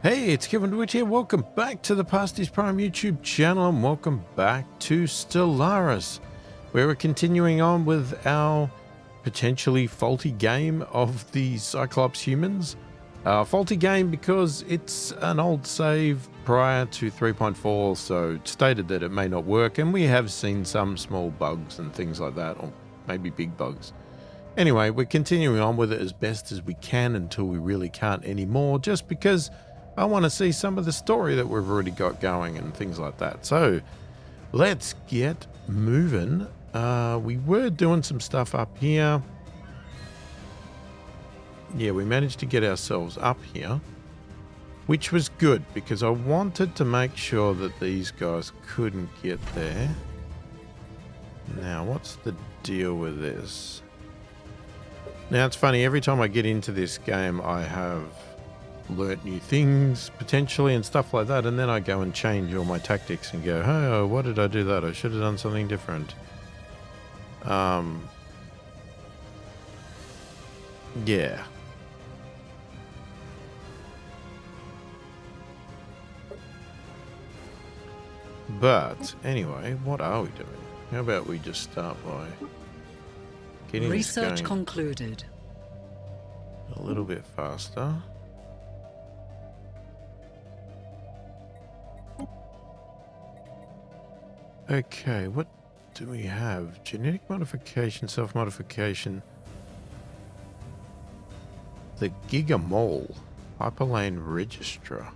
Hey, it's Kevin DeWitt here. Welcome back to the pasthisprime YouTube channel and welcome back to Stellaris, where we're continuing on with our potentially faulty game of the Cyclops humans. Faulty game because it's an old save prior to 3.4, so it stated that it may not work, and we have seen some small bugs and things like that, or maybe big bugs. Anyway, we're continuing on with it as best as we can until we really can't anymore, just because I want to see some of the story that we've already got going and things like that. So let's get moving. We were doing some stuff up here. Yeah, we managed to get ourselves up here, which was good because I wanted to make sure that these guys couldn't get there. Now, what's the deal with this? Now, it's funny, every time I get into this game, I have learnt new things potentially and stuff like that, and then I go and change all my tactics and go, oh, why did I do that? I should have done something different. Yeah. But anyway, what are we doing? How about we just start by getting Research this going concluded. a little bit faster. Okay, what do we have? Genetic modification, self-modification. The Gigamole Hyperlane Registrar.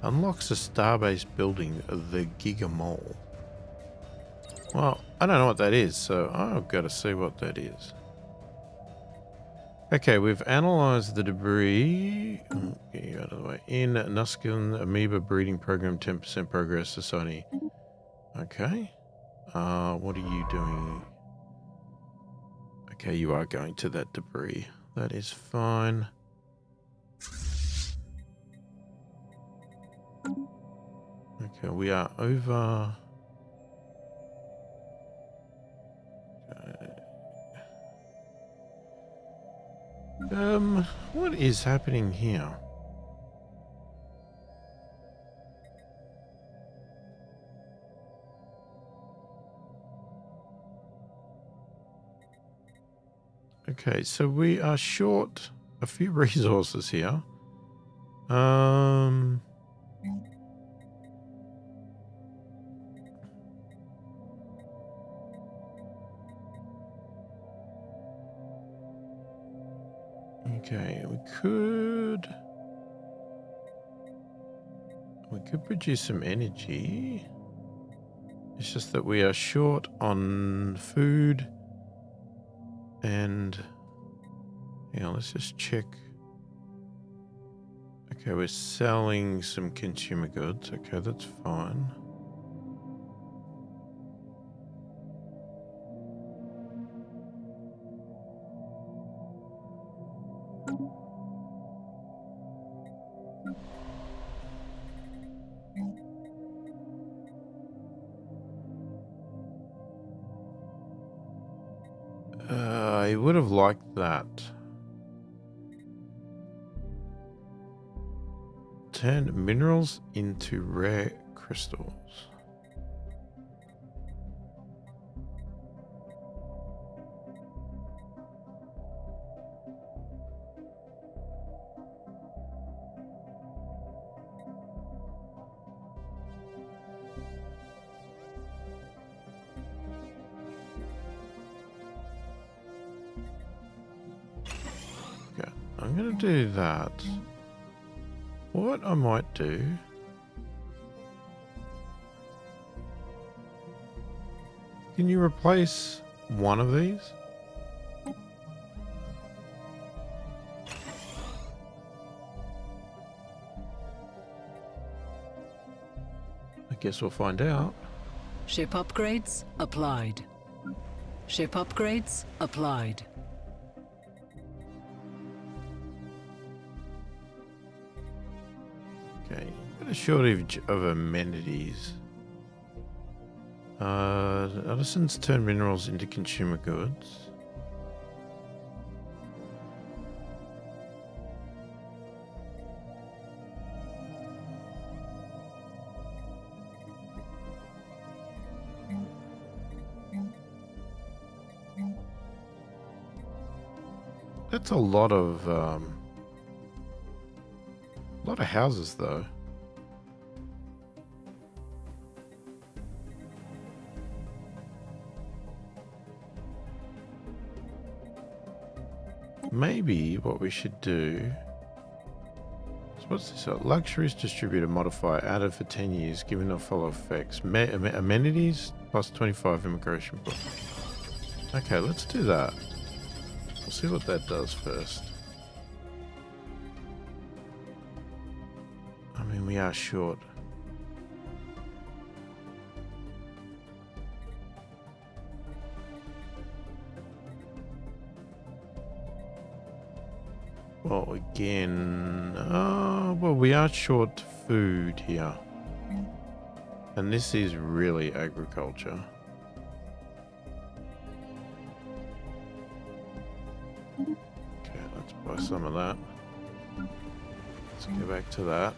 Unlocks a starbase building, the Gigamole. Well, I don't know what that is, so I've got to see what that is. Okay, we've analysed the debris. Get you out of the way. In Nuskin Amoeba Breeding Program, 10% Progress Society. Okay. What are you doing? Okay, you are going to that debris. That is fine. Okay, we are over. What is happening here? Okay, so we are short a few resources here. Okay, we could produce some energy. It's just that we are short on food and hang on, let's just check. Okay, we're selling some consumer goods. Okay, that's fine. I would have liked that. Turn minerals into rare crystals. Okay, I'm gonna do that. What I might do, can you replace one of these? I guess we'll find out. Ship upgrades applied. Ship upgrades applied. Okay, got a shortage of amenities. Artisans turn minerals into consumer goods. That's a lot of houses, though. Maybe what we should do. So what's this? Luxuries distributor modifier added for 10 years, given no follow effects. Amenities plus 25 immigration book. Okay, let's do that. We'll see what that does first. I mean, we are short. Well, again, well, we are short food here. And this is really agriculture. Okay, let's buy some of that. Let's go back to that.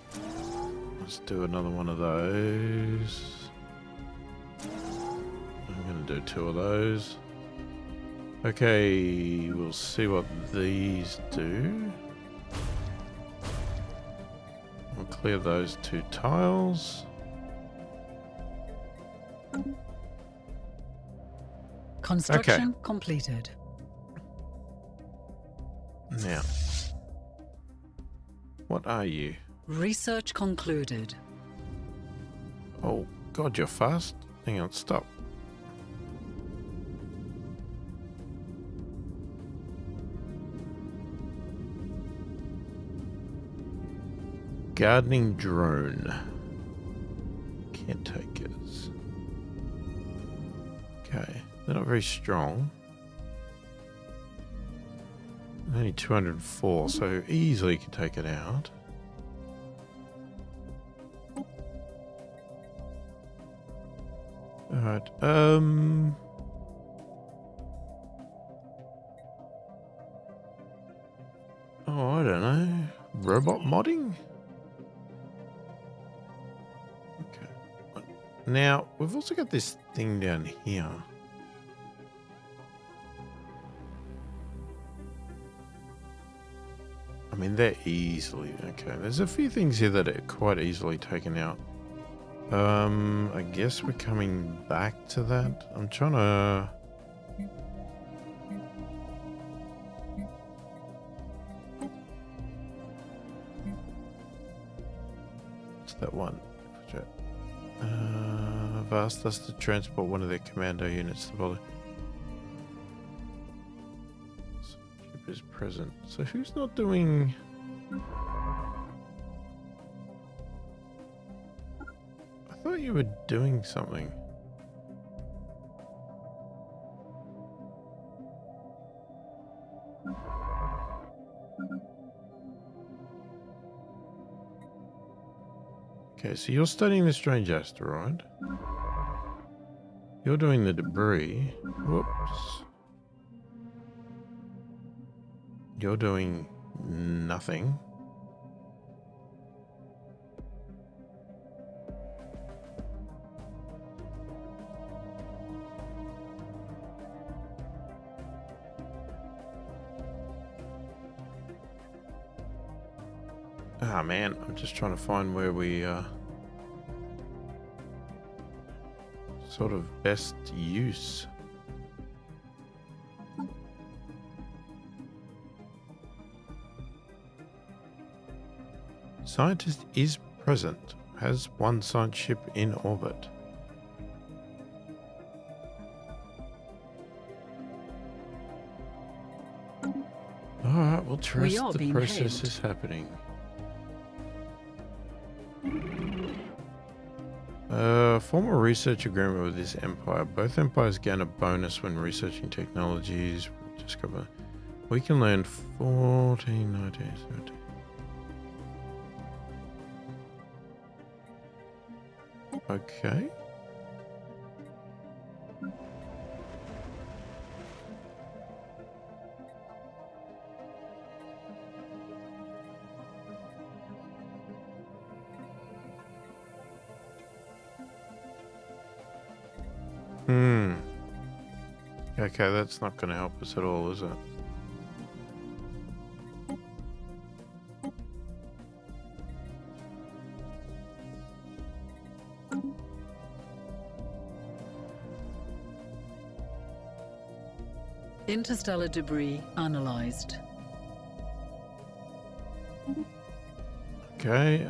Let's do another one of those. I'm going to do 2 of those. Okay, we'll see what these do. We'll clear those 2 tiles. Construction completed. Now, what are you? Research concluded. Oh, God, you're fast. Hang on, stop. Gardening drone. Caretakers. Okay, they're not very strong. Only 204, so easily could take it out. Alright, oh, I don't know. Robot modding? Okay. Now, we've also got this thing down here. I mean, they're easily... Okay, there's a few things here that are quite easily taken out. I guess we're coming back to that. I'm trying to... What's that one? I've asked us to transport one of their commando units to bother. Ship is present. So who's not doing... I thought you were doing something. Okay, so you're studying the strange asteroid. You're doing the debris. Whoops. You're doing nothing. Ah, man, I'm just trying to find where we sort of best use. Scientist is present. Has one science ship in orbit. Alright, we'll trust the process is happening. Form a research agreement with this empire. Both empires gain a bonus when researching technologies. Discover. We can learn 14, 19, 17. Okay. Hmm. Okay, that's not going to help us at all, is it? Interstellar debris analyzed. Okay,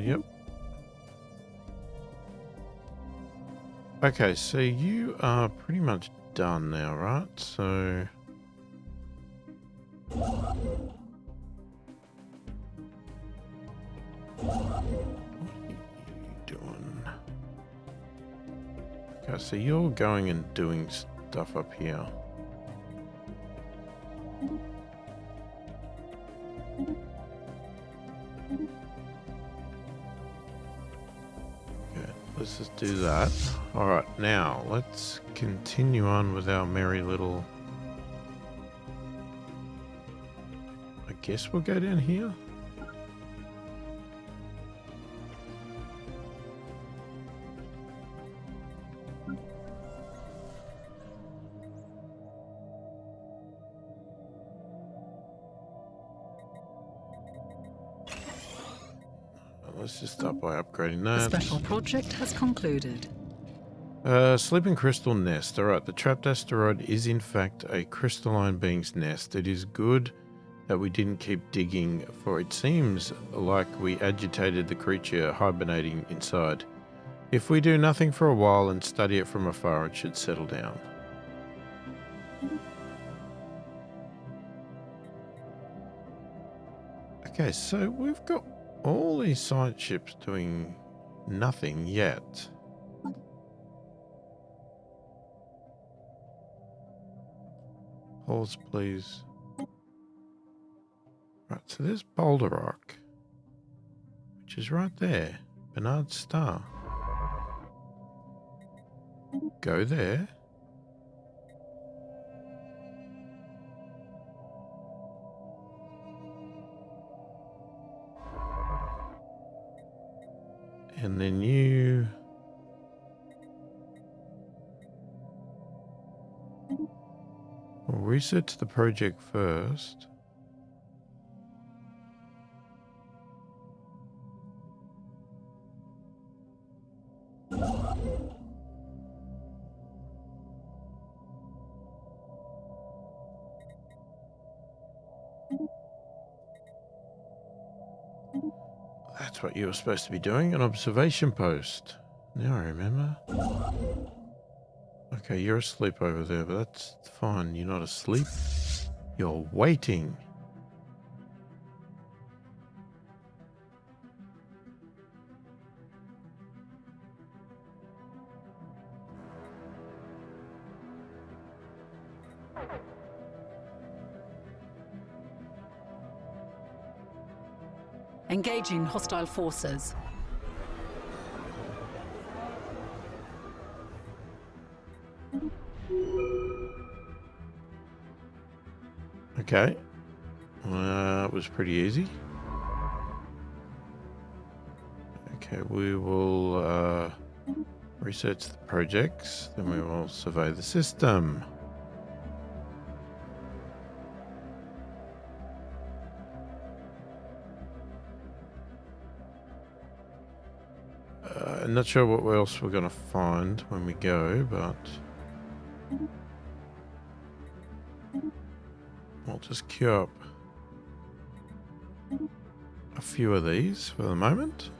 yep. Okay, so you are pretty much done now, right? So... what are you doing? Okay, so you're going and doing stuff up here. Let's just do that. Alright, now let's continue on with our merry little... I guess we'll go down here. Let's just start by upgrading The that. special project has concluded. Sleeping crystal nest. Alright, the trapped asteroid is in fact a crystalline being's nest. It is good that we didn't keep digging, for it seems like we agitated the creature hibernating inside. If we do nothing for a while and study it from afar, it should settle down. Okay, so we've got all these science ships doing nothing yet. Pause, please. Right, so there's Boulder Rock, which is right there. Bernard Star. Go there. And then you... we'll research the project first. That's what you were supposed to be doing, an observation post. Now I remember. Okay, you're asleep over there, but that's fine. You're not asleep. You're waiting. Engaging hostile forces. Okay. It was pretty easy. Okay, we will research the projects, then we will survey the system. I'm not sure what else we're going to find when we go, but we'll just queue up a few of these for the moment.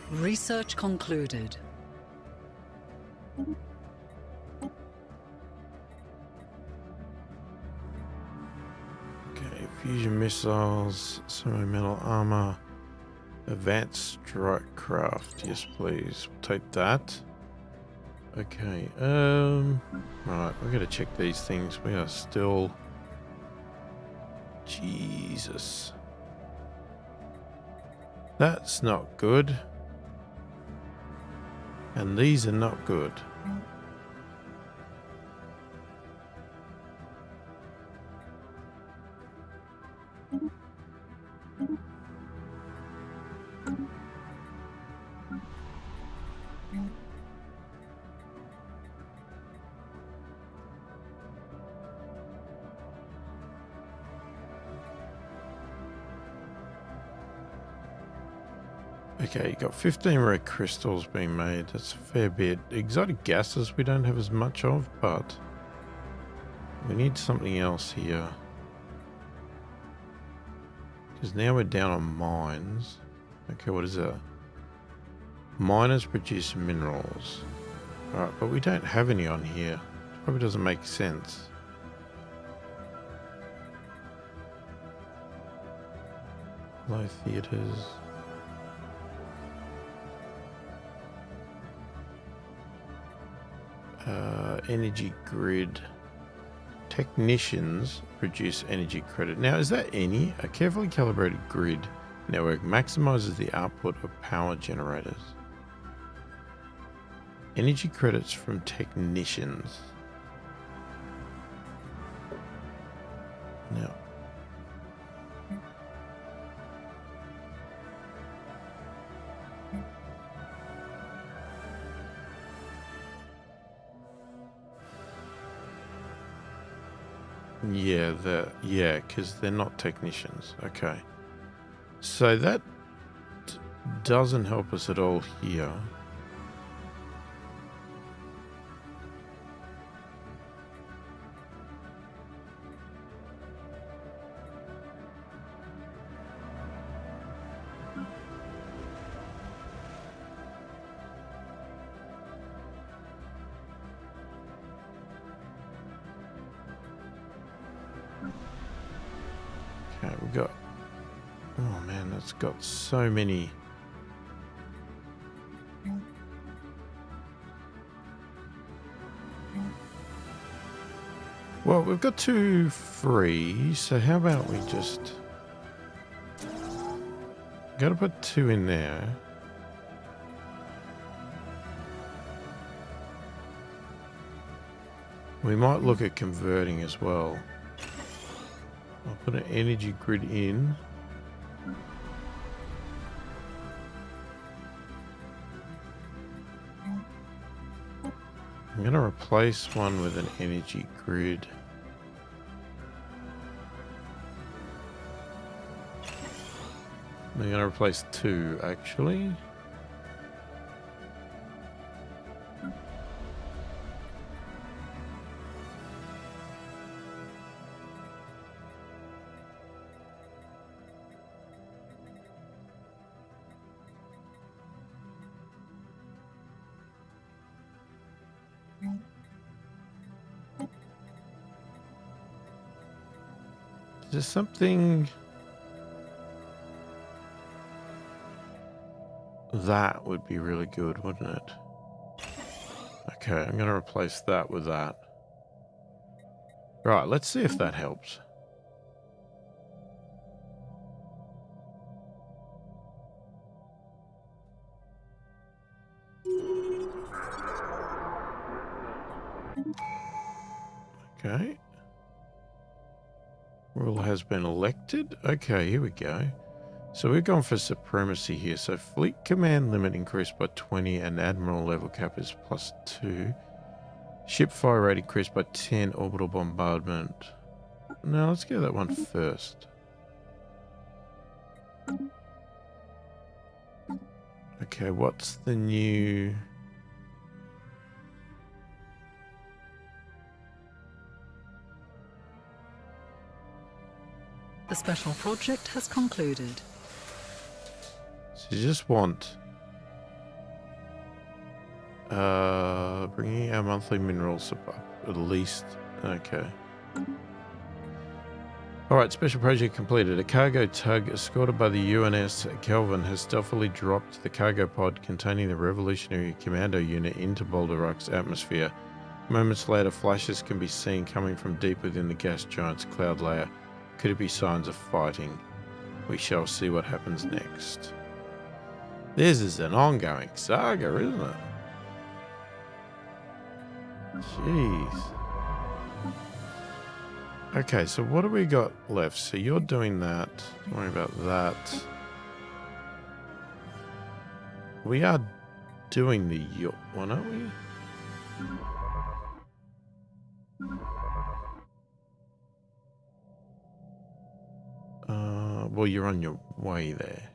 Research concluded. Okay, fusion missiles, semi-metal armor, advanced strike craft. Yes, please. We'll take that. Okay, right, we're gonna check these things. We are still... Jesus. That's not good. And these are not good. Okay, you got 15 rare crystals being made. That's a fair bit. Exotic gases we don't have as much of, but we need something else here. Because now we're down on mines. Okay, what is that? Miners produce minerals. Alright, but we don't have any on here. Probably doesn't make sense. Low theaters. Energy grid. Technicians produce energy credit. Now, is that any? A carefully calibrated grid network maximizes the output of power generators. Energy credits from technicians. Now, yeah, because they're not technicians. Okay. So that doesn't help us at all here. Okay, we got... Oh man, that's got so many... Well, we've got 2 free, so how about we just... Gotta put 2 in there. We might look at converting as well. I'll put an energy grid in. I'm going to replace one with an energy grid. I'm going to replace 2 actually. Is there something that would be really good, wouldn't it? Okay, I'm going to replace that with that. Right, let's see if that helps. Okay. Rule has been elected. Okay, here we go. So we've gone for supremacy here. So fleet command limit increased by 20 and admiral level cap is +2. Ship fire rate increased by 10. Orbital bombardment. No, let's go that one first. Okay, what's the new... The special project has concluded. So you just want... bringing our monthly minerals up at least. Okay. Alright, special project completed. A cargo tug escorted by the UNS Kelvin has stealthily dropped the cargo pod containing the revolutionary commando unit into Boulder Rock's atmosphere. Moments later, flashes can be seen coming from deep within the gas giant's cloud layer. Could it be signs of fighting? We shall see what happens next. This is an ongoing saga, isn't it? Jeez. Okay, so what do we got left? So you're doing that. Don't worry about that. We are doing the yacht one, aren't we? Well, you're on your way there.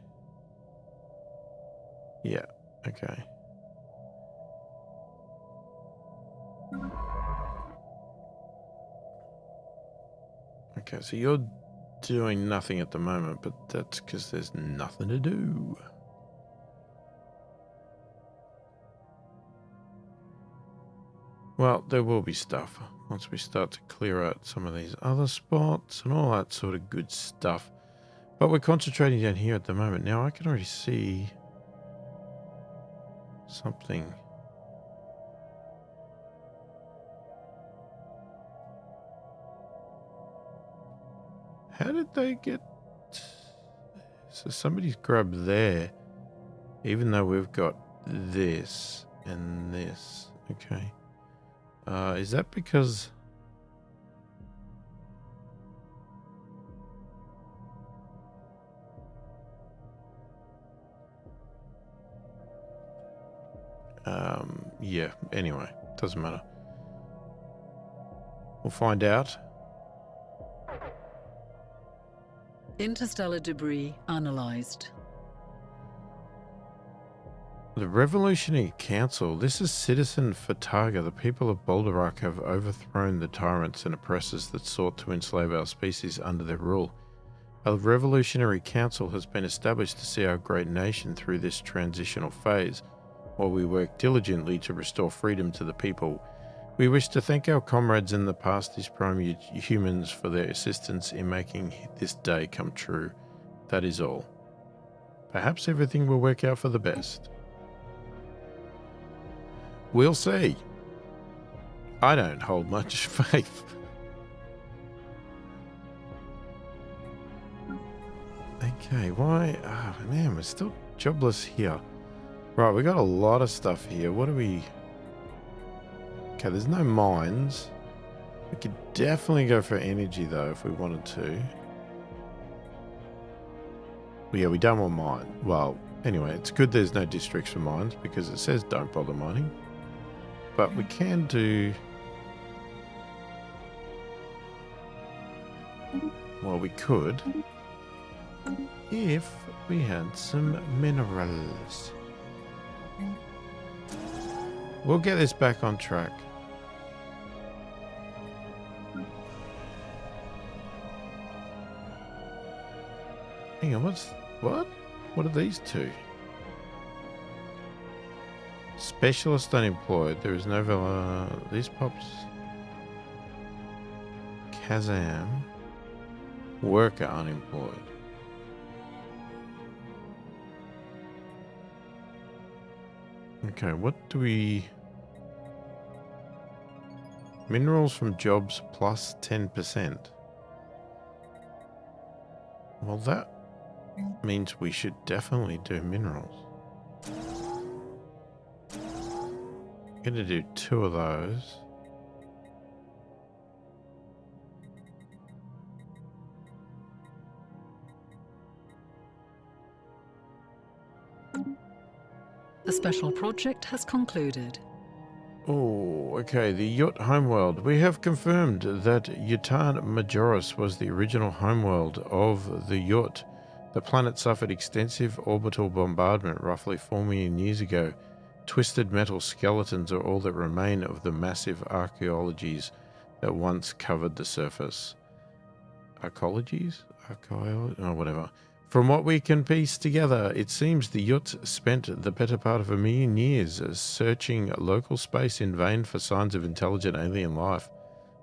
Yeah, okay. Okay, so you're doing nothing at the moment, but that's because there's nothing to do. Well, there will be stuff once we start to clear out some of these other spots and all that sort of good stuff. But we're concentrating down here at the moment. Now I can already see something. How did they get... So somebody's grabbed there, even though we've got this and this. Okay. Is that because... yeah, anyway, doesn't matter. We'll find out. Interstellar debris analyzed. The Revolutionary Council. This is Citizen Fataga. The people of Bolderak have overthrown the tyrants and oppressors that sought to enslave our species under their rule. A Revolutionary Council has been established to see our great nation through this transitional phase, while we work diligently to restore freedom to the people. We wish to thank our comrades in the pasthisprime humans for their assistance in making this day come true. That is all. Perhaps everything will work out for the best. We'll see. I don't hold much faith. Okay, why? Oh man, we're still jobless here. Right, we got a lot of stuff here. What do we... Okay, there's no mines. We could definitely go for energy though if we wanted to. Well, yeah, we don't want mine. Well, anyway, it's good there's no districts for mines because it says don't bother mining. But we can do... Well, we could if we had some minerals. We'll get this back on track. Hang on, what? What are these two? Specialist unemployed. There is no these pops. Kazam. Worker unemployed. Okay, what do we... Minerals from jobs plus 10%. Well, that means we should definitely do minerals. I'm going to do 2 of those. The special project has concluded. Oh, okay, the Yacht homeworld. We have confirmed that Yutan Majoris was the original homeworld of the Yacht. The planet suffered extensive orbital bombardment roughly 4 million years ago. Twisted metal skeletons are all that remain of the massive archaeologies that once covered the surface. Archaeologies? Oh, whatever. From what we can piece together, it seems the Yacht spent the better part of 1 million years searching local space in vain for signs of intelligent alien life.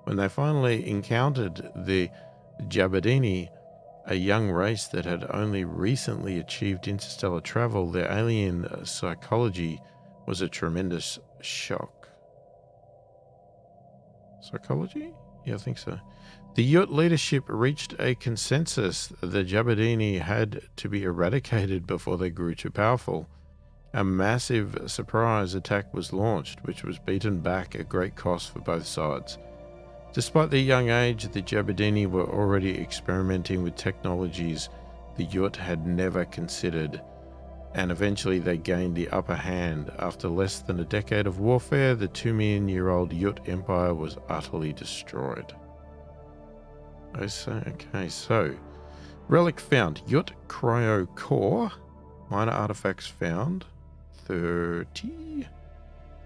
When they finally encountered the Jabadini, a young race that had only recently achieved interstellar travel, their alien psychology was a tremendous shock. Psychology? Yeah, I think so. The Yacht leadership reached a consensus. The Jabadini had to be eradicated before they grew too powerful. A massive surprise attack was launched, which was beaten back at great cost for both sides. Despite their young age, the Jabadini were already experimenting with technologies the Yut had never considered, and eventually they gained the upper hand. After less than a decade of warfare, the 2 million-year-old Yut Empire was utterly destroyed. Okay, so relic found: Yut Cryo Core. Minor artifacts found 30.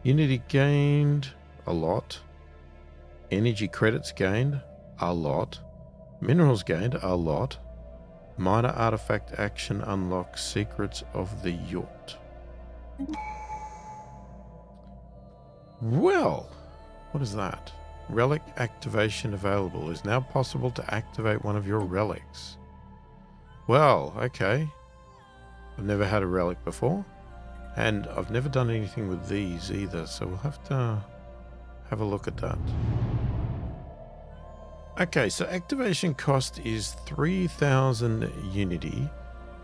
Unity gained a lot. Energy credits gained a lot. Minerals gained a lot. Minor artifact action unlocks secrets of the Yut. Well, what is that? Relic activation available. It is now possible to activate one of your relics. Well, okay. I've never had a relic before, and I've never done anything with these either, so we'll have to have a look at that. Okay, so activation cost is 3,000 Unity.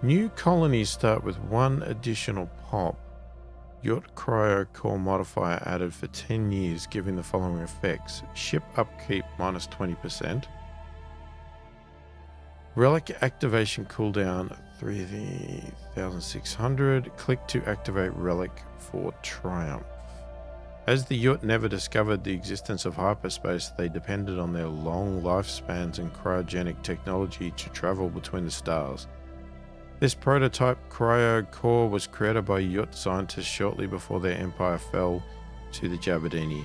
New colonies start with 1 additional pop. Yut Cryo Core modifier added for 10 years, giving the following effects: ship upkeep minus 20%. Relic activation cooldown 3,600. Click to activate relic for triumph. As the Yut never discovered the existence of hyperspace, they depended on their long lifespans and cryogenic technology to travel between the stars. This prototype cryo core was created by Yut scientists shortly before their empire fell to the Jabadini.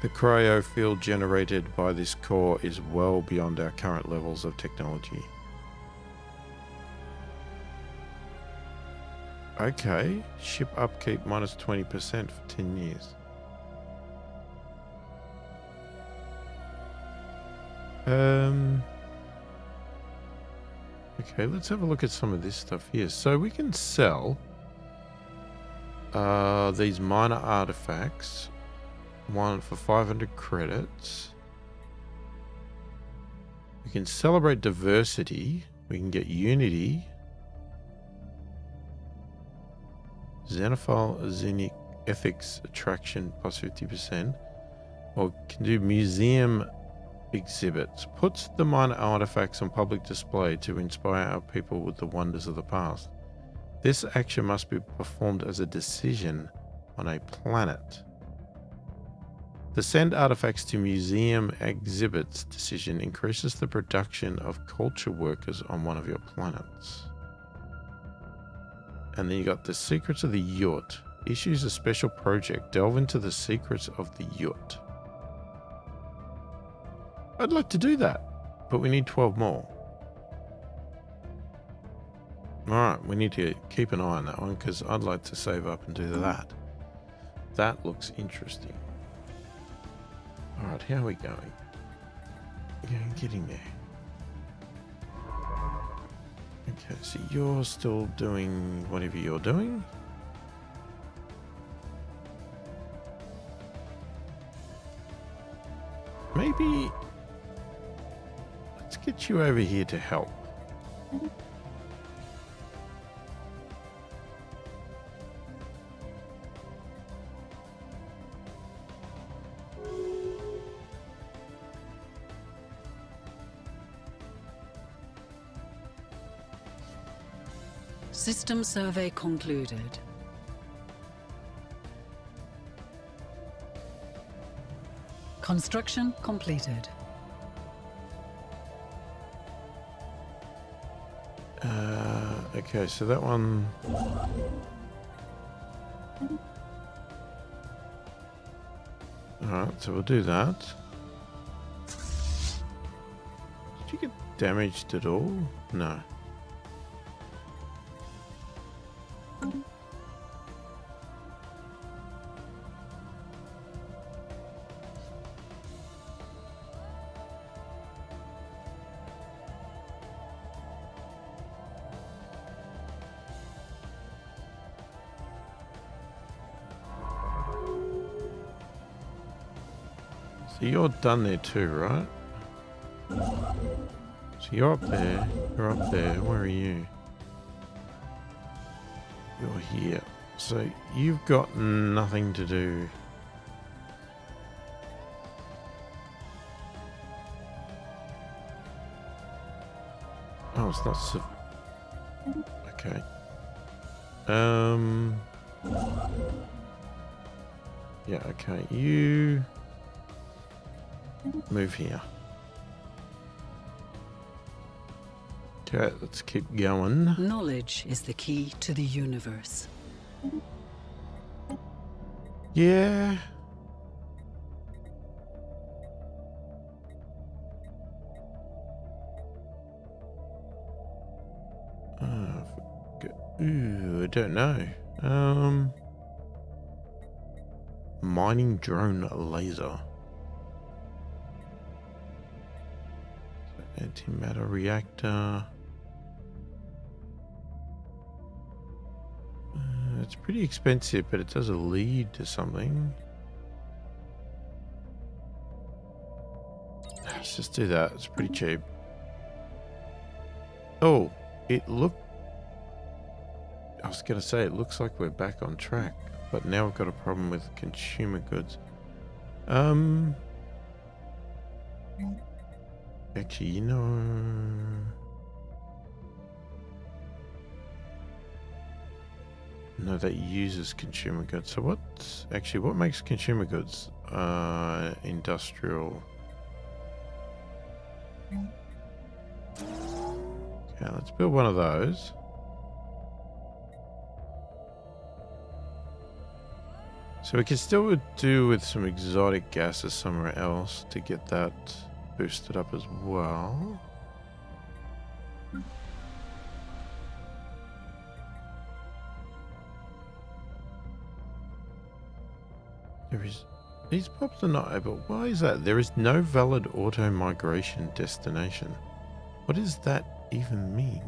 The cryo field generated by this core is well beyond our current levels of technology. Okay, ship upkeep minus 20% for 10 years. Okay, let's have a look at some of this stuff here. So we can sell these minor artifacts. One for 500 credits. We can celebrate diversity. We can get unity. Xenophile Xenic Ethics Attraction plus 50%. Or we can do museum exhibits. Puts the minor artifacts on public display to inspire our people with the wonders of the past. This action must be performed as a decision on a planet. The send artifacts to museum exhibits decision increases the production of culture workers on one of your planets. And then you got the secrets of the Yut. Issues a special project. Delve into the secrets of the Yut. I'd like to do that, but we need 12 more. Alright, we need to keep an eye on that one because I'd like to save up and do that. That looks interesting. Alright, how are we going? Yeah, getting there. Okay, so you're still doing whatever you're doing. Maybe let's get you over here to help. System survey concluded. Construction completed. Okay, so that one. Alright, so we'll do that. Did you get damaged at all? No. So you're done there too, right? So you're up there. You're up there. Where are you? You're here. So you've got nothing to do. Oh, it's not okay. Yeah, okay. You move here. Okay, let's keep going. Knowledge is the key to the universe. Yeah. Ooh, I don't know. Mining drone laser. Antimatter reactor. It's pretty expensive, but it does lead to something. Let's just do that. It's pretty cheap. Oh, I was going to say, it looks like we're back on track, but now we've got a problem with consumer goods. Actually, you know... No, that uses consumer goods. So what makes consumer goods? Industrial. Okay, let's build one of those. So we can still do with some exotic gases somewhere else to get that boosted up as well. These pops are not able. Why is that? There is no valid auto migration destination. What does that even mean?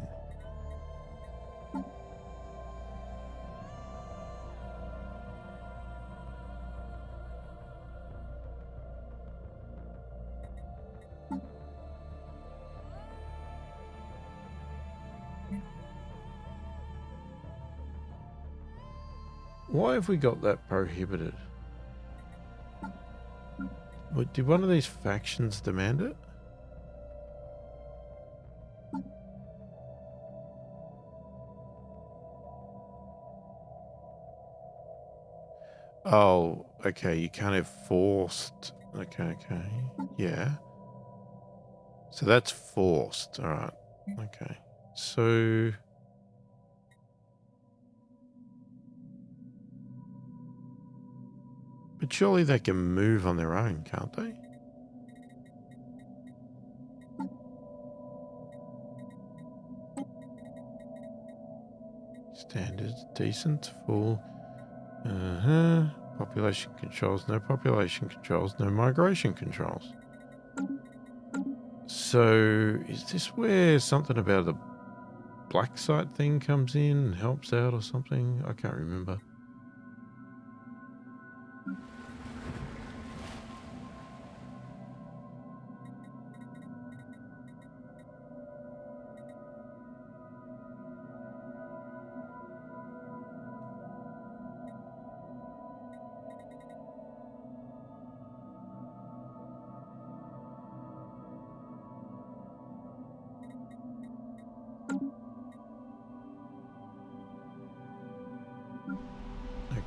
Why have we got that prohibited? Did one of these factions demand it? Oh, okay, you can't have forced. Okay. Yeah. So that's forced, alright. Okay. So... But surely they can move on their own, can't they? Standards, decent, full. Population controls, no population controls, no migration controls. So, is this where something about the black site thing comes in and helps out or something? I can't remember.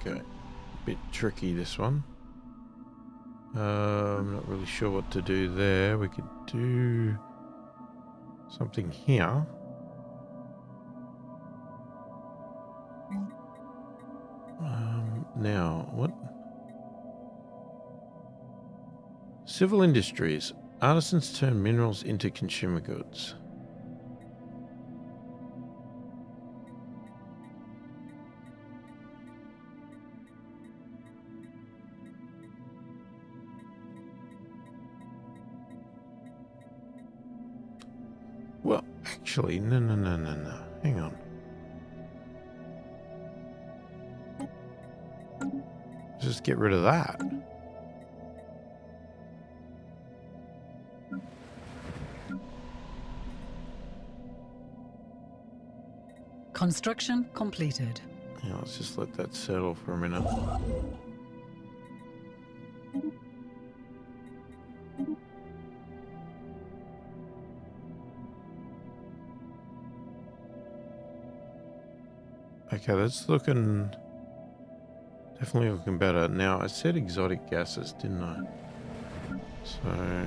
Okay, bit tricky this one. I'm not really sure what to do there. We could do something here. Now, what? Civil industries. Artisans turn minerals into consumer goods. Well, actually, no. Hang on. Just get rid of that. Construction completed. Yeah, let's just let that settle for a minute. Okay, that's looking... Definitely looking better. Now, I said exotic gases, didn't I? So,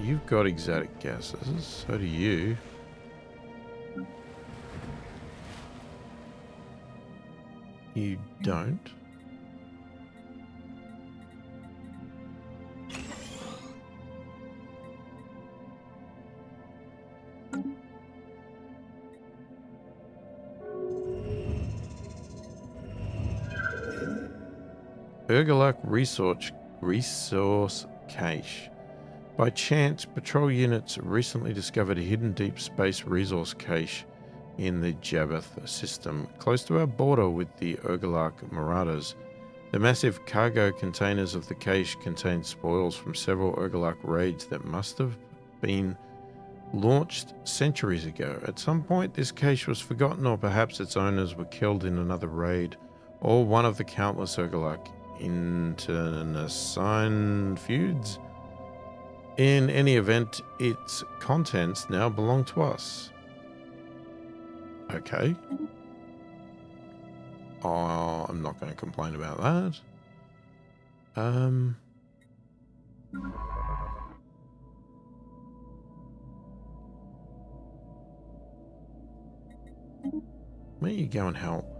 you've got exotic gases. So do you. You don't. Ergolak resource cache. By chance, patrol units recently discovered a hidden deep space resource cache in the Jabath system, close to our border with the Ergolak Marauders. The massive cargo containers of the cache contain spoils from several Ergolak raids that must have been launched centuries ago. At some point, this cache was forgotten, or perhaps its owners were killed in another raid, or one of the countless Ergolak internecine feuds. In any event, its contents now belong to us. Okay. Oh, I'm not going to complain about that. Where you go and help?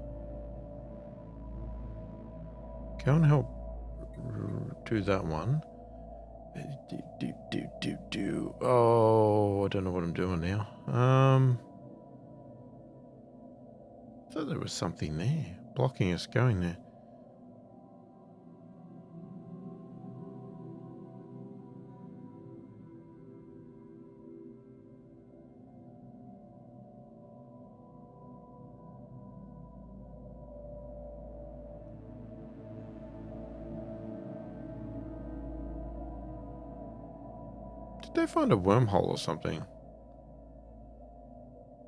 Go and help do that one. Oh, I don't know what I'm doing now. I thought there was something there blocking us going there. Did they find a wormhole or something?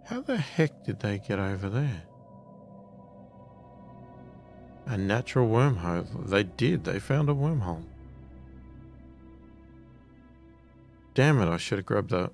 How the heck did they get over there? A natural wormhole. They did. They found a wormhole. Damn it, I should have grabbed that.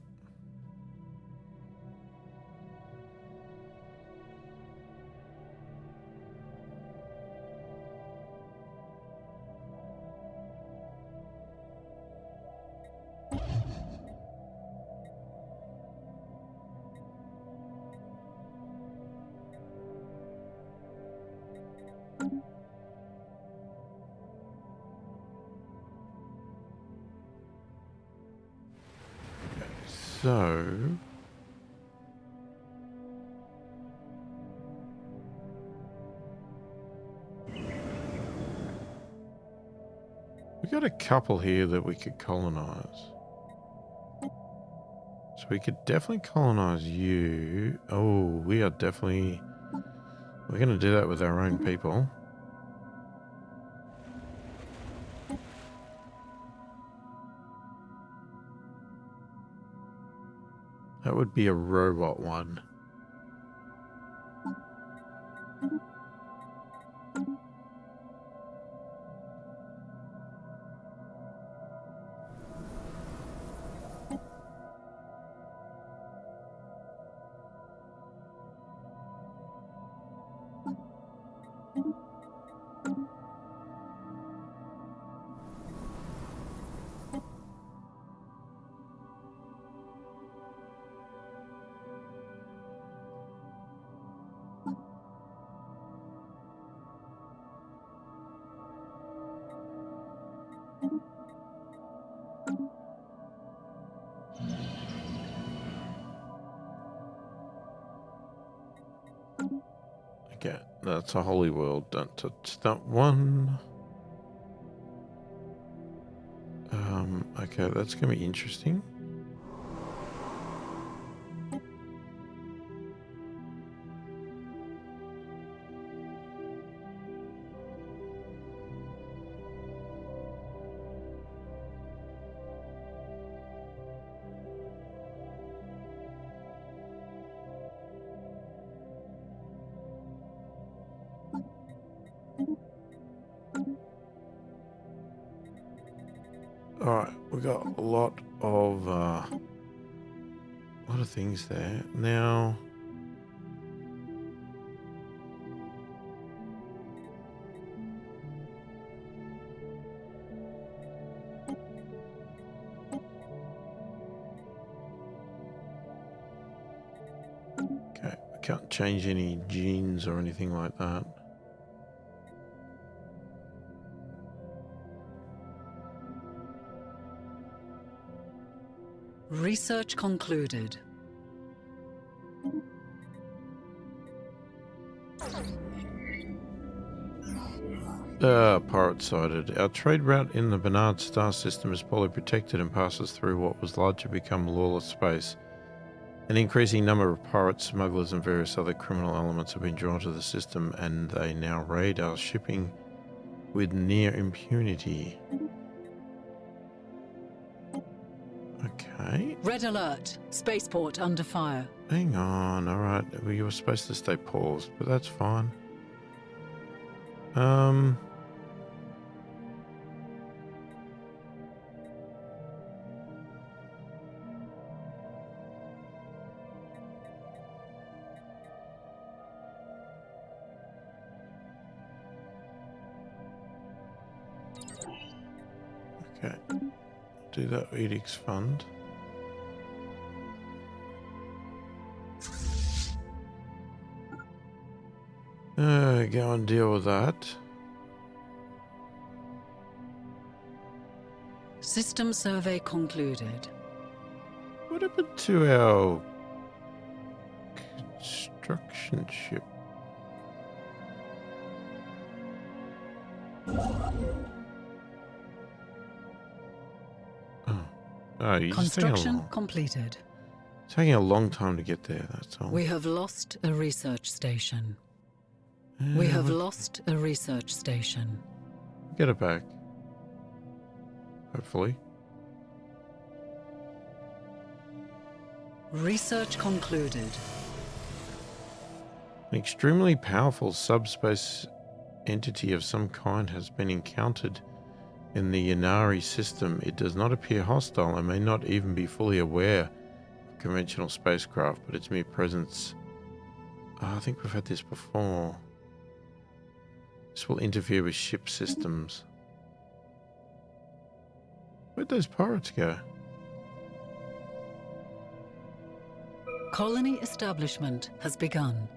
So... we got a couple here that we could colonize. So we could definitely colonize you. Oh, we are definitely... we're going to do that with our own people. That would be a robot one. Okay, that's a holy world. Don't touch that one. Okay, that's going to be interesting. Alright, we got a lot of things there. Now, can't change any genes or anything like that. Research concluded. Pirate sighted. Our trade route in the Bernard star system is poorly protected and passes through what was largely become lawless space. An increasing number of pirates, smugglers and various other criminal elements have been drawn to the system, and they now raid our shipping with near impunity. Okay. Red alert. Spaceport under fire. Hang on, alright. Well, you were supposed to stay paused, but that's fine. Okay. Do that edicts fund. Go and deal with that. System survey concluded. What happened to our construction ship? Oh, you Construction completed. taking a long time to get there, that's all. We have lost a research station. We have lost a research station. Get it back. Hopefully. Research concluded. An extremely powerful subspace entity of some kind has been encountered in the Yanari system. It does not appear hostile and may not even be fully aware of conventional spacecraft, but its mere presence... I think we've had this before. This will interfere with ship systems. Where'd those pirates go? Colony establishment has begun.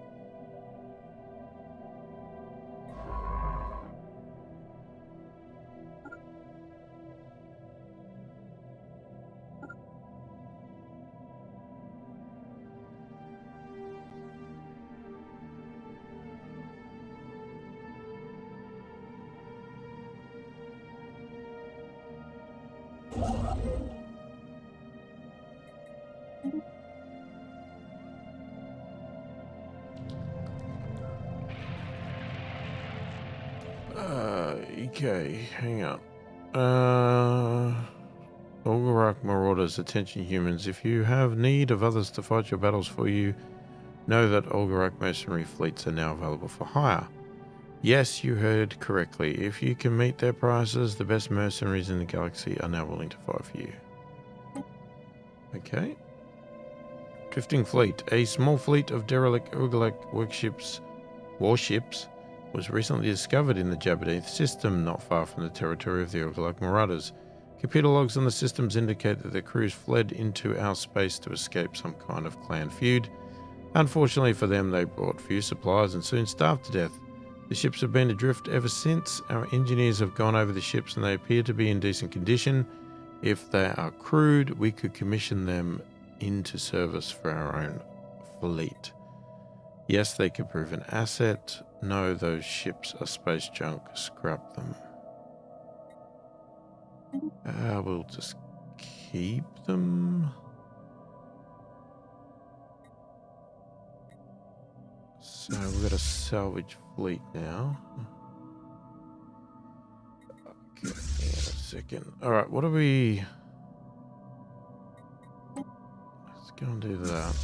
Okay, hang on. Olgarak Marauders, attention humans. If you have need of others to fight your battles for you, know that Olgarak mercenary fleets are now available for hire. Yes, you heard correctly. If you can meet their prices, the best mercenaries in the galaxy are now willing to fight for you. Okay. Drifting Fleet. A small fleet of derelict Olgarak warships was recently discovered in the Jabadeeth system, not far from the territory of the Olgarak Marauders. Computer logs on the systems indicate that the crews fled into our space to escape some kind of clan feud. Unfortunately for them, they brought few supplies and soon starved to death. The ships have been adrift ever since. Our engineers have gone over the ships and they appear to be in decent condition. If they are crewed, we could commission them into service for our own fleet. Yes, they could prove an asset. No, those ships are space junk. Scrap them. We'll just keep them. So we've got a salvage fleet now. Okay, hang on a second. Alright, what do we... Let's go and do that.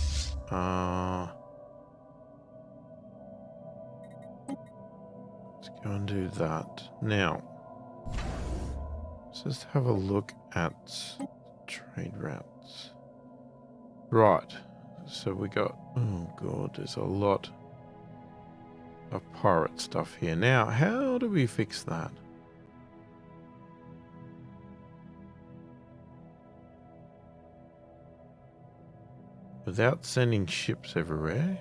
Let's go and do that. Now, let's just have a look at trade routes. Right, so we got... Oh god, there's a lot of pirate stuff here. Now, how do we fix that? Without sending ships everywhere?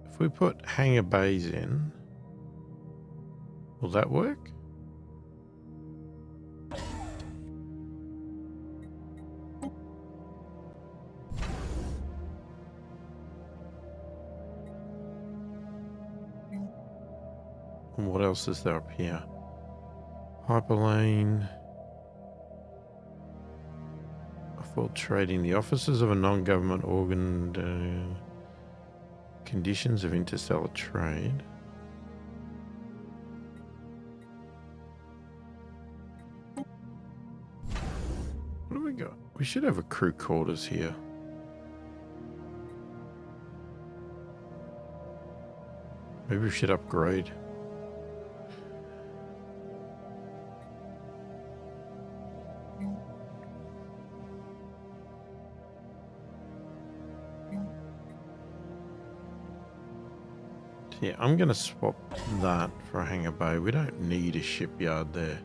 If we put hangar bays in, will that work? And what else is there up here? Hyperlane. For trading the offices of a non-government organ, conditions of interstellar trade. What do we got? We should have a crew quarters here. Maybe we should upgrade. Yeah, I'm going to swap that for a hangar bay. We don't need a shipyard there.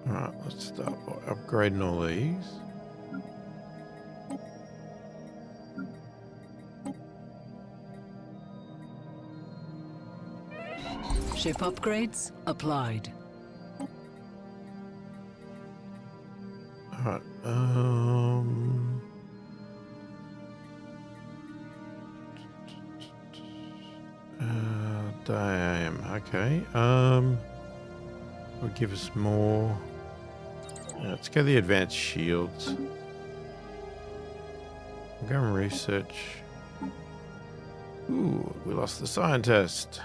Alright, let's start by upgrading all these. Ship upgrades applied. Alright, damn, okay, will give us more. Let's go the advanced shields. We'll go and research. Ooh, we lost the scientist.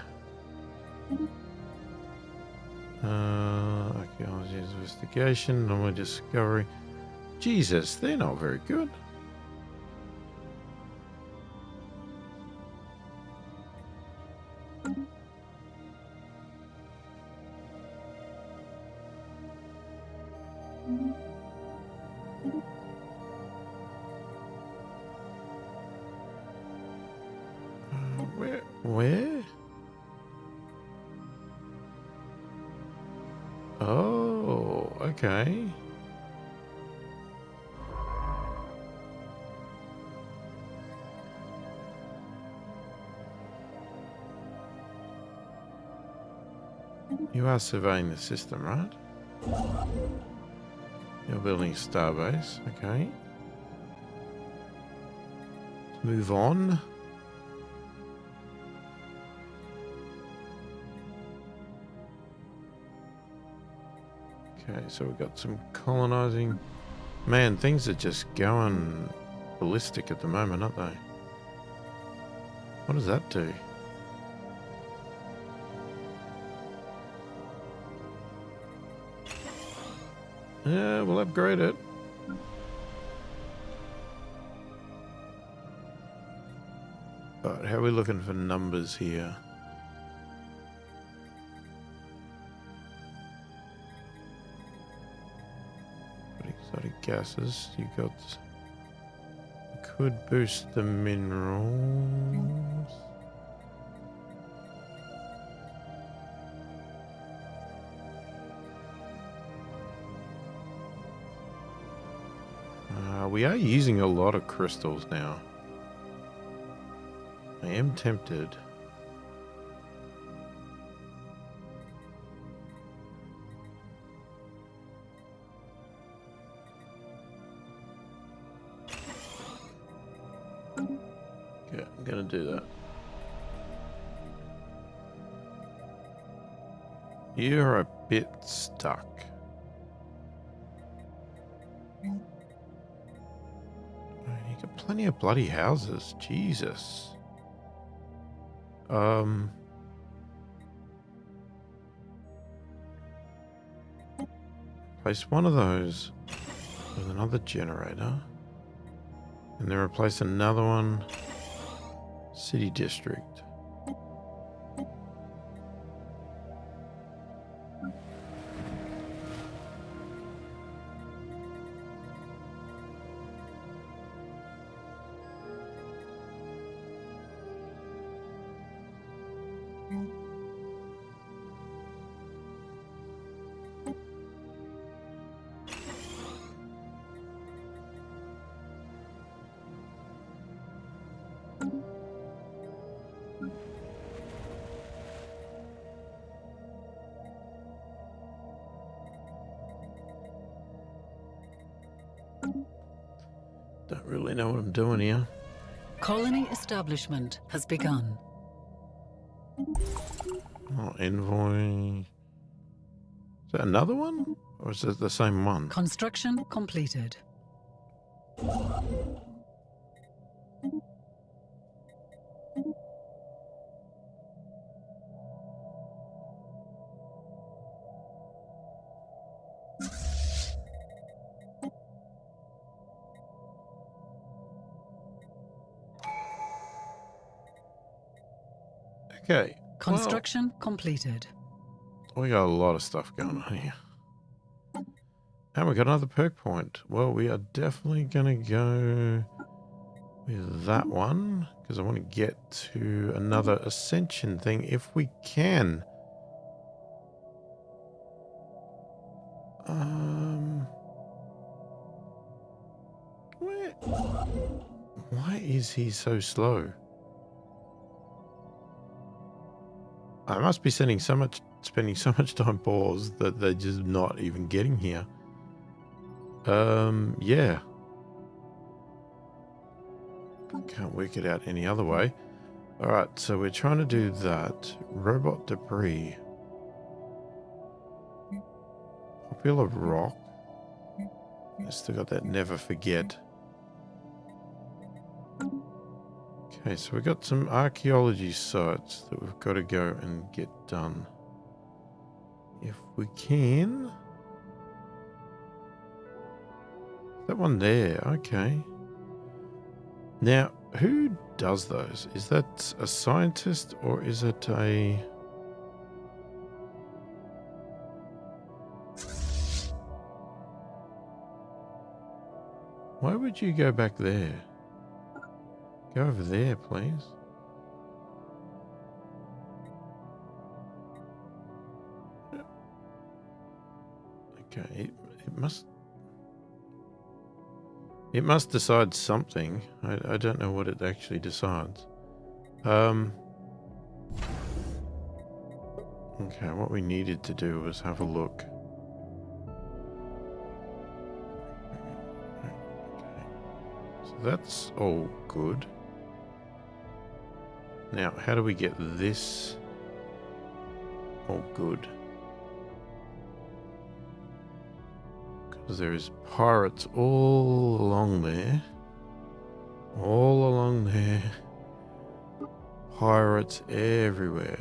Archaeology, investigation, normal discovery. Jesus, they're not very good. Where? Oh, okay. You are surveying the system, right? You're building a starbase, okay. Let's move on. Okay, so we've got some colonizing. Man, things are just going ballistic at the moment, aren't they? What does that do? Yeah, we'll upgrade it. But how are we looking for numbers here? Exotic gases. You got. Could boost the minerals. We are using a lot of crystals now. I am tempted. Yeah, I'm gonna do that. You're a bit stuck. You got plenty of bloody houses. Jesus. Place one of those with another generator. And then replace another one. City district. Don't really know what I'm doing here. Colony establishment has begun. Oh, envoy. Is that another one? Or is it the same one? Construction completed. Okay. Construction completed. Well, we got a lot of stuff going on here. And we got another perk point. Well, we are definitely going to go with that one because I want to get to another ascension thing if we can. Why is he so slow? I must be spending so much time paused that they're just not even getting here. Yeah. Can't work it out any other way. Alright, so we're trying to do that. Robot debris. Popular rock. I still got that never forget. Okay, so we've got some archaeology sites that we've got to go and get done. If we can. That one there, okay. Now, who does those? Is that a scientist or is it a... Why would you go back there? Go over there, please. Okay, it must decide something. I don't know what it actually decides. Okay, what we needed to do was have a look. Okay, so that's all good. Now, how do we get this all good? Because there is pirates all along there. All along there. Pirates everywhere.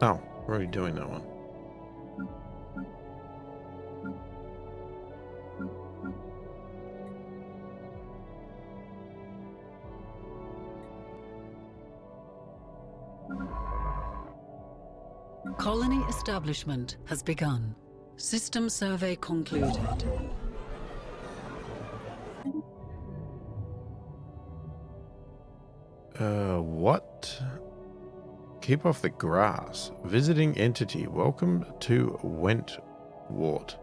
Oh, we're already doing that one. Colony establishment has begun. System survey concluded. What? Keep off the grass. Visiting entity. Welcome to Wentwart.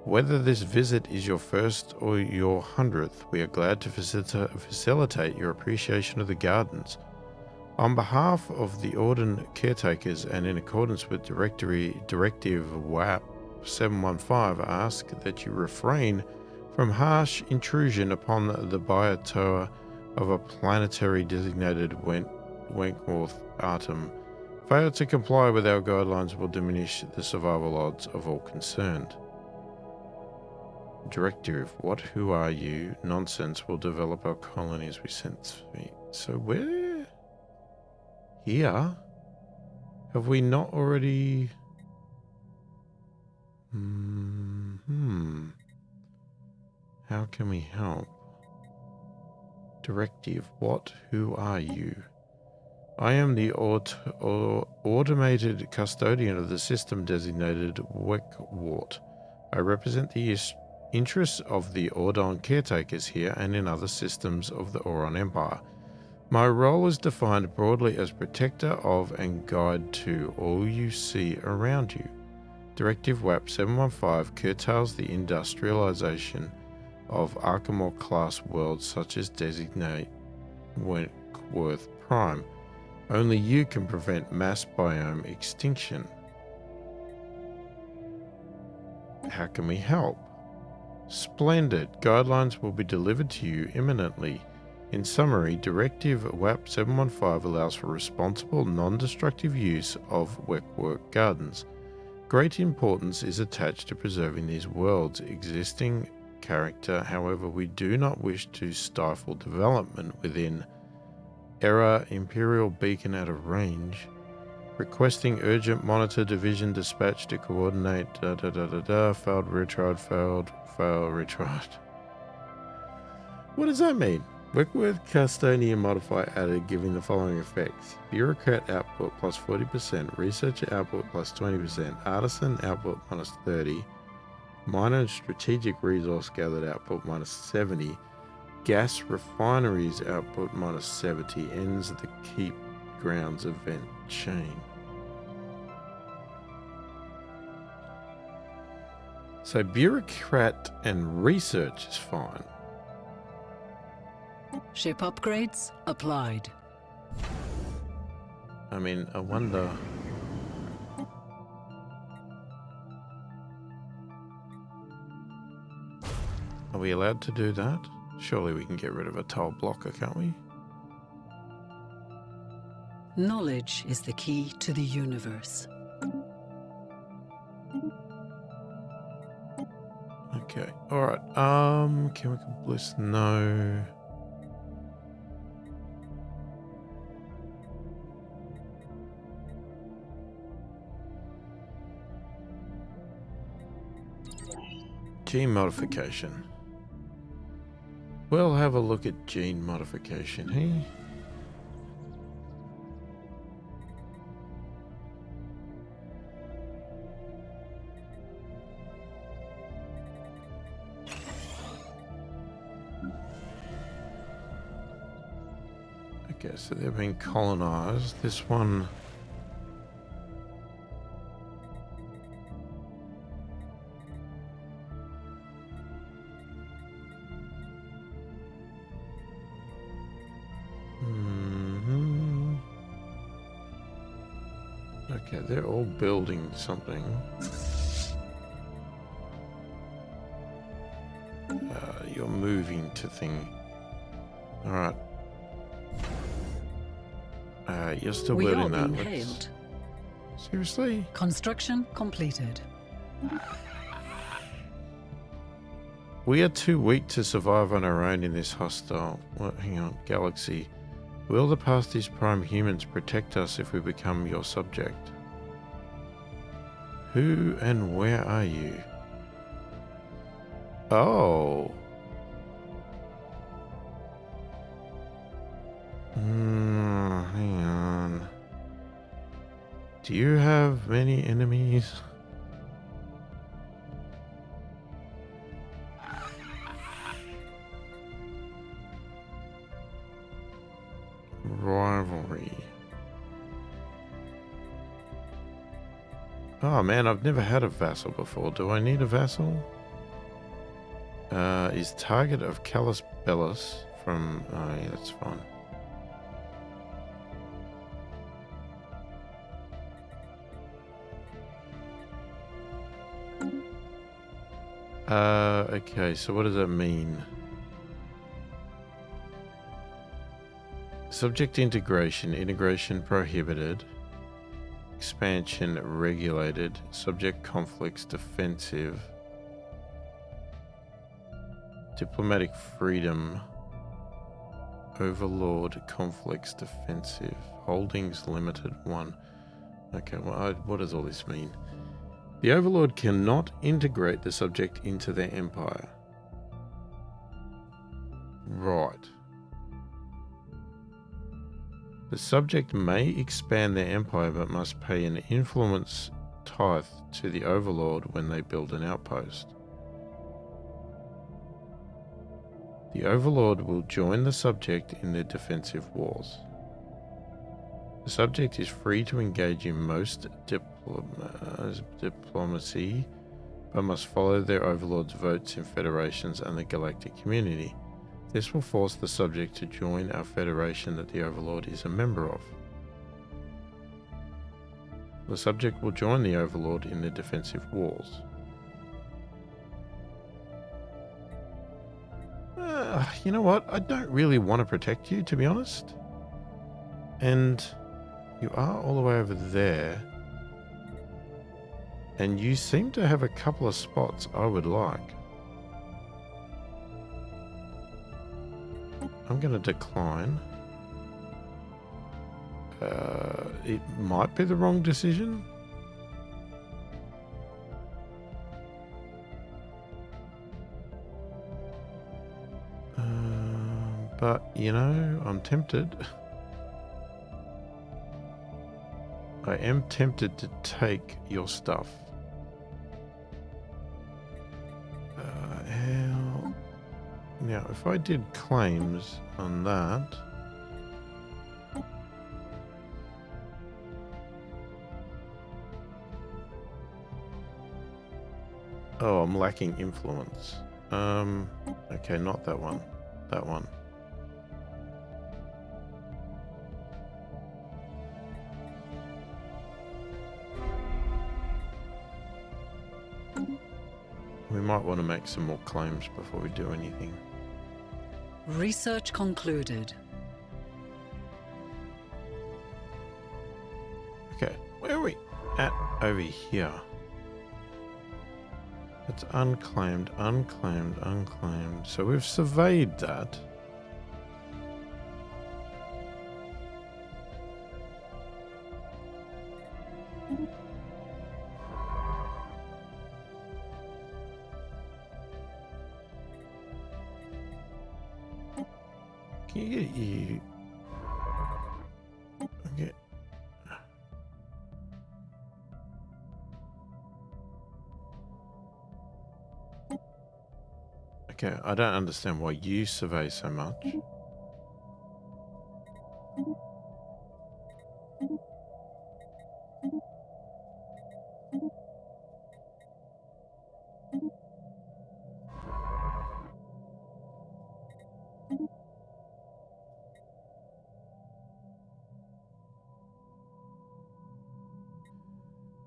Whether this visit is your first or your 100th, we are glad to facilitate your appreciation of the gardens. On behalf of the Orden caretakers and in accordance with Directive WAP 715, I ask that you refrain from harsh intrusion upon the biotoa of a planetary designated Wentworth Atom. Fail to comply with our guidelines will diminish the survival odds of all concerned. Directive, what, who are you? Nonsense, will develop our colonies we sent. So where? Here? Have we not already... How can we help? Directive, what, who are you? I am the automated custodian of the system designated Wekwart. I represent the interests of the Ordon caretakers here and in other systems of the Auron Empire. My role is defined broadly as protector of and guide to all you see around you. Directive WAP 715 curtails the industrialization of Arkham-class worlds such as designate Wentworth Prime. Only you can prevent mass biome extinction. How can we help? Splendid. Guidelines will be delivered to you imminently. In summary, Directive WAP 715 allows for responsible, non-destructive use of Wekwart Gardens. Great importance is attached to preserving these worlds' existing character. However, we do not wish to stifle development within Error Imperial Beacon out of range. Requesting urgent monitor division dispatch to coordinate failed retried, failed retried. What does that mean? Wekwart Custodian modifier added, giving the following effects: Bureaucrat output plus 40%, Researcher output plus 20%, Artisan output minus 30%, Minor and Strategic Resource gathered output minus 70%, Gas Refineries output minus 70%, ends the Keep Grounds event chain. So Bureaucrat and Research is fine. Ship upgrades applied. I mean, I wonder... Are we allowed to do that? Surely we can get rid of a tile blocker, can't we? Knowledge is the key to the universe. Okay, alright. Chemical bliss, no. Gene modification. We'll have a look at gene modification, hey? Okay, so they're being colonized. This one... Okay, they're all building something. You're moving to thing. Alright. You're still We building are that. being hailed. Seriously? Construction completed. We are too weak to survive on our own in this hostile... Well, hang on. Galaxy. Will the pasthisprime humans protect us if we become your subject? Who and where are you? Oh. Hang on. Do you have many enemies? Rivalry. Oh man, I've never had a vassal before. Do I need a vassal? Is target of Callus Bellus from... Oh yeah, that's fine. Okay, so what does that mean? Subject integration, integration prohibited, expansion regulated, subject conflicts defensive, diplomatic freedom, overlord conflicts defensive, holdings limited 1. Okay, well, what does all this mean? The overlord cannot integrate the subject into their empire. Right. The subject may expand their empire but must pay an influence tithe to the overlord when they build an outpost. The overlord will join the subject in their defensive wars. The subject is free to engage in most diplomacy, but must follow their overlord's votes in federations and the galactic community. This will force the subject to join our federation that the overlord is a member of. The subject will join the overlord in their defensive wars. You know what? I don't really want to protect you, to be honest. And you are all the way over there. And you seem to have a couple of spots I would like. I'm going to decline. It might be the wrong decision. But, you know, I'm tempted. I am tempted to take your stuff. Now, if I did claims on that... Oh, I'm lacking influence. Okay, not that one. That one. We might want to make some more claims before we do anything. Research concluded. Okay, where are we at over here? It's unclaimed, unclaimed, unclaimed. So we've surveyed that. Can you get you? Okay. Okay, I don't understand why you survey so much.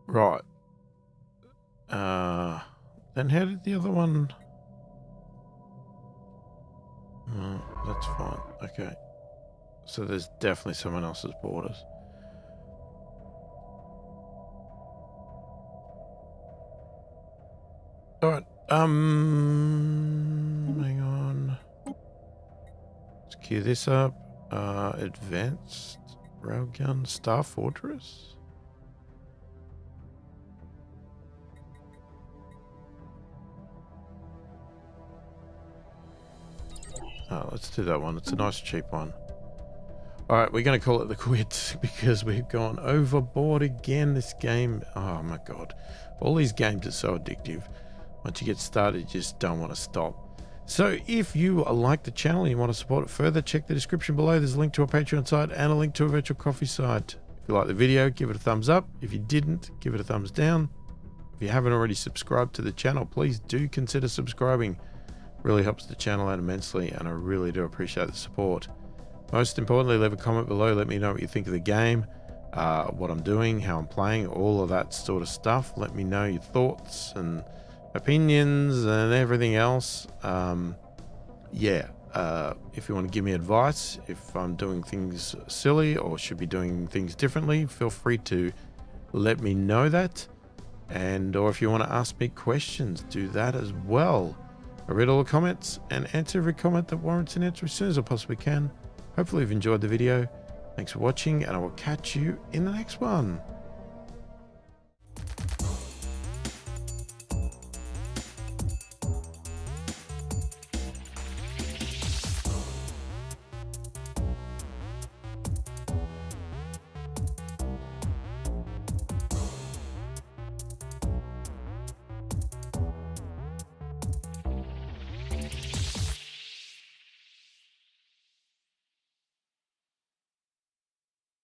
Right. Then how did the other one... Oh, that's fine. Okay. So there's definitely someone else's borders. Alright. Hang on. Let's queue this up. Advanced railgun Star Fortress. Oh, let's do that one. It's a nice cheap one. Alright, we're going to call it the quits because we've gone overboard again. This game, oh my god. All these games are so addictive. Once you get started, you just don't want to stop. So if you like the channel and you want to support it further, check the description below. There's a link to a Patreon site and a link to a virtual coffee site. If you like the video, give it a thumbs up. If you didn't, give it a thumbs down. If you haven't already subscribed to the channel, please do consider subscribing. Really helps the channel out immensely, and I really do appreciate the support. Most importantly, leave a comment below. Let me know what you think of the game, what I'm doing, how I'm playing, all of that sort of stuff. Let me know your thoughts and opinions and everything else. If you want to give me advice, if I'm doing things silly or should be doing things differently, feel free to let me know that. Or if you want to ask me questions, do that as well. I read all the comments and answer every comment that warrants an answer as soon as I possibly can. Hopefully you've enjoyed the video. Thanks for watching, and I will catch you in the next one.